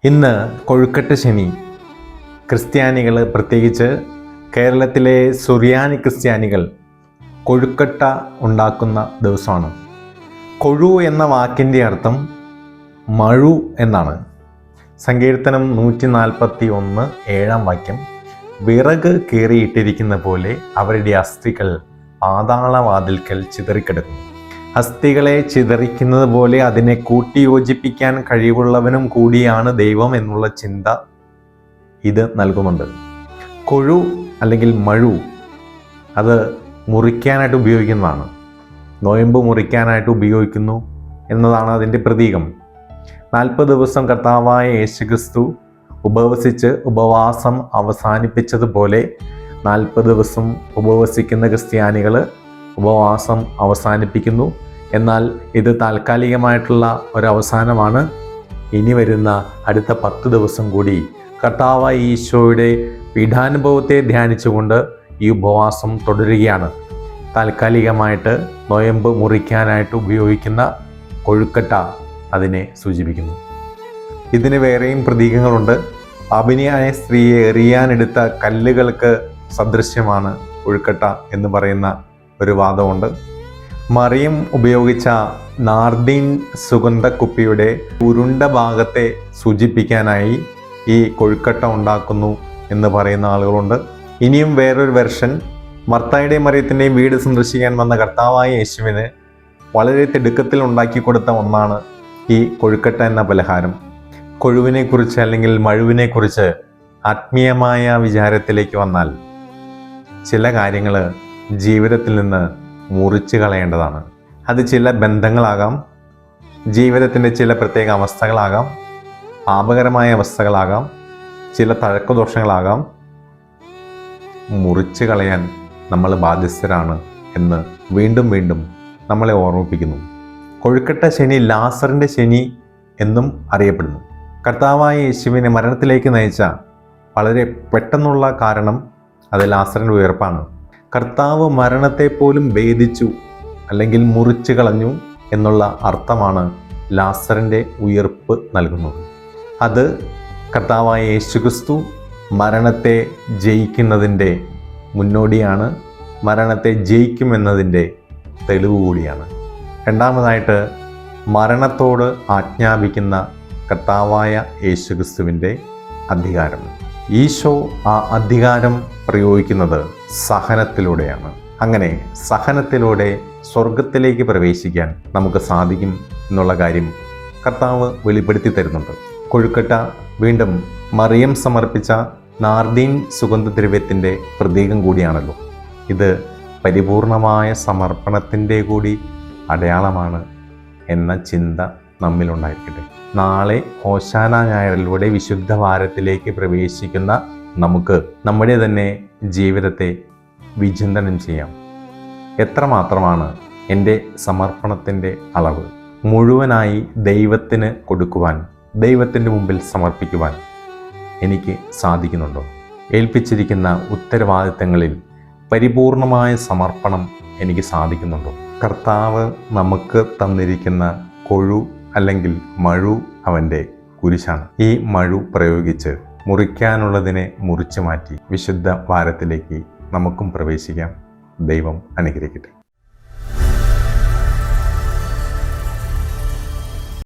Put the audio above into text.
ഇന്ന് കൊഴുക്കട്ട ശനി. ക്രിസ്ത്യാനികൾ, പ്രത്യേകിച്ച് കേരളത്തിലെ സുറിയാനി ക്രിസ്ത്യാനികൾ കൊഴുക്കട്ട ഉണ്ടാക്കുന്ന ദിവസമാണ്. കൊഴു എന്ന വാക്കിൻ്റെ അർത്ഥം മഴു എന്നാണ്. സങ്കീർത്തനം 141 7 വാക്യം, വിറക് കീറിയിട്ടിരിക്കുന്ന പോലെ അവരുടെ അസ്ഥികൾ പാതാളവാതിൽക്കൽ ചിതറിക്കിടക്കുന്നു. അസ്ഥികളെ ചിതറിക്കുന്നത് പോലെ അതിനെ കൂട്ടിയോജിപ്പിക്കാൻ കഴിവുള്ളവനും കൂടിയാണ് ദൈവം എന്നുള്ള ചിന്ത ഇത് നൽകുന്നുണ്ട്. കൊഴു അല്ലെങ്കിൽ മഴു അത് മുറിക്കാനായിട്ട് ഉപയോഗിക്കുന്നതാണ്. നോയമ്പ് മുറിക്കാനായിട്ട് ഉപയോഗിക്കുന്നു എന്നതാണ് അതിൻ്റെ പ്രതീകം. 40 ദിവസം കർത്താവായ യേശുക്രിസ്തു ഉപവസിച്ച് ഉപവാസം അവസാനിപ്പിച്ചതുപോലെ 40 ദിവസം ഉപവസിക്കുന്ന ക്രിസ്ത്യാനികൾ ഉപവാസം അവസാനിപ്പിക്കുന്നു. എന്നാൽ ഇത് താൽക്കാലികമായിട്ടുള്ള ഒരവസാനമാണ്. ഇനി വരുന്ന അടുത്ത 10 ദിവസം കൂടി കർത്താവായ ഈശോയുടെ പീഠാനുഭവത്തെ ധ്യാനിച്ചുകൊണ്ട് ഈ ഉപവാസം തുടരുകയാണ്. താൽക്കാലികമായിട്ട് നോയമ്പ് മുറിക്കാനായിട്ട് ഉപയോഗിക്കുന്ന കൊഴുക്കട്ട അതിനെ സൂചിപ്പിക്കുന്നു. ഇതിന് വേറെയും പ്രതീകങ്ങളുണ്ട്. പാപിനിയായ സ്ത്രീയെ എറിയാനെടുത്ത കല്ലുകൾക്ക് സദൃശ്യമാണ് കൊഴുക്കട്ട എന്ന് പറയുന്ന ഒരു വാദമുണ്ട്. മറിയം ഉപയോഗിച്ച നാർദീൻ സുഗന്ധക്കുപ്പിയുടെ ഉരുണ്ട ഭാഗത്തെ സൂചിപ്പിക്കാനായി ഈ കൊഴുക്കട്ട ഉണ്ടാക്കുന്നു എന്ന് പറയുന്ന ആളുകളുണ്ട്. ഇനിയും വേറൊരു വെർഷൻ, മർത്തായുടെയും മറിയത്തിൻ്റെയും വീട് സന്ദർശിക്കാൻ വന്ന കർത്താവായ യേശുവിന് വളരെ തിടുക്കത്തിൽ ഉണ്ടാക്കി കൊടുത്ത ഒന്നാണ് ഈ കൊഴുക്കട്ട എന്ന പലഹാരം. കൊഴുവിനെക്കുറിച്ച് അല്ലെങ്കിൽ മഴുവിനെക്കുറിച്ച് ആത്മീയമായ വിചാരത്തിലേക്ക് വന്നാൽ ചില കാര്യങ്ങൾ ജീവിതത്തിൽ നിന്ന് മുറിച്ച് കളയേണ്ടതാണ്. അത് ചില ബന്ധങ്ങളാകാം, ജീവിതത്തിൻ്റെ ചില പ്രത്യേക അവസ്ഥകളാകാം, പാപകരമായ അവസ്ഥകളാകാം, ചില തഴക്കദോഷങ്ങളാകാം. മുറിച്ച് കളയാൻ നമ്മൾ ബാധ്യസ്ഥരാണ് എന്ന് വീണ്ടും വീണ്ടും നമ്മളെ ഓർമ്മിപ്പിക്കുന്നു. കൊഴുക്കട്ട ശനി ലാസറിൻ്റെ ശനി എന്നും അറിയപ്പെടുന്നു. കർത്താവായ യേശുവിനെ മരണത്തിലേക്ക് നയിച്ച വളരെ പെട്ടെന്നുള്ള കാരണം അത് ലാസറിൻ്റെ ഉയർപ്പാണ്. കർത്താവ് മരണത്തെ പോലും ഭേദിച്ചു അല്ലെങ്കിൽ മുറിച്ചു കളഞ്ഞു എന്നുള്ള അർത്ഥമാണ് ലാസറിൻ്റെ ഉയർപ്പ് നൽകുന്നത്. അത് കർത്താവായ യേശുക്രിസ്തു മരണത്തെ ജയിക്കുന്നതിൻ്റെ മുന്നോടിയാണ്, മരണത്തെ ജയിക്കുമെന്നതിൻ്റെ തെളിവ് കൂടിയാണ്. രണ്ടാമതായിട്ട്, മരണത്തോട് ആജ്ഞാപിക്കുന്ന കർത്താവായ യേശുക്രിസ്തുവിൻ്റെ അധികാരം. ഈശോ ആ അധികാരം പ്രയോഗിക്കുന്നത് സഹനത്തിലൂടെയാണ്. അങ്ങനെ സഹനത്തിലൂടെ സ്വർഗത്തിലേക്ക് പ്രവേശിക്കാൻ നമുക്ക് സാധിക്കും എന്നുള്ള കാര്യം കർത്താവ് വെളിപ്പെടുത്തി തരുന്നുണ്ട്. കൊഴുക്കട്ട വീണ്ടും മറിയം സമർപ്പിച്ച നാർദീൻ സുഗന്ധദ്രവ്യത്തിൻ്റെ പ്രതീകം കൂടിയാണല്ലോ. ഇത് പരിപൂർണമായ സമർപ്പണത്തിൻ്റെ കൂടി അടയാളമാണ് എന്ന ചിന്ത നമ്മിലുണ്ടായിരിക്കട്ടെ. നാളെ ഹോശാന ഞായറിലൂടെ വിശുദ്ധ വാരത്തിലേക്ക് പ്രവേശിക്കുന്ന നമുക്ക് നമ്മുടെ തന്നെ ജീവിതത്തെ വിചിന്തനം ചെയ്യാം. എത്രമാത്രമാണ് എൻ്റെ സമർപ്പണത്തിൻ്റെ അളവ്? മുഴുവനായി ദൈവത്തിന് കൊടുക്കുവാൻ, ദൈവത്തിൻ്റെ മുമ്പിൽ സമർപ്പിക്കുവാൻ എനിക്ക് സാധിക്കുന്നുണ്ടോ? ഏൽപ്പിച്ചിരിക്കുന്ന ഉത്തരവാദിത്തങ്ങളിൽ പരിപൂർണമായ സമർപ്പണം എനിക്ക് സാധിക്കുന്നുണ്ടോ? കർത്താവ് നമുക്ക് തന്നിരിക്കുന്ന കൊഴു അല്ലെങ്കിൽ മഴു അവൻ്റെ കുരിശാണ്. ഈ മഴു പ്രയോഗിച്ച് മുറിക്കാനുള്ളതിനെ മുറിച്ചു മാറ്റി വിശുദ്ധ വാരത്തിലേക്ക് നമുക്കും പ്രവേശിക്കാം. ദൈവം അനുഗ്രഹിക്കട്ടെ.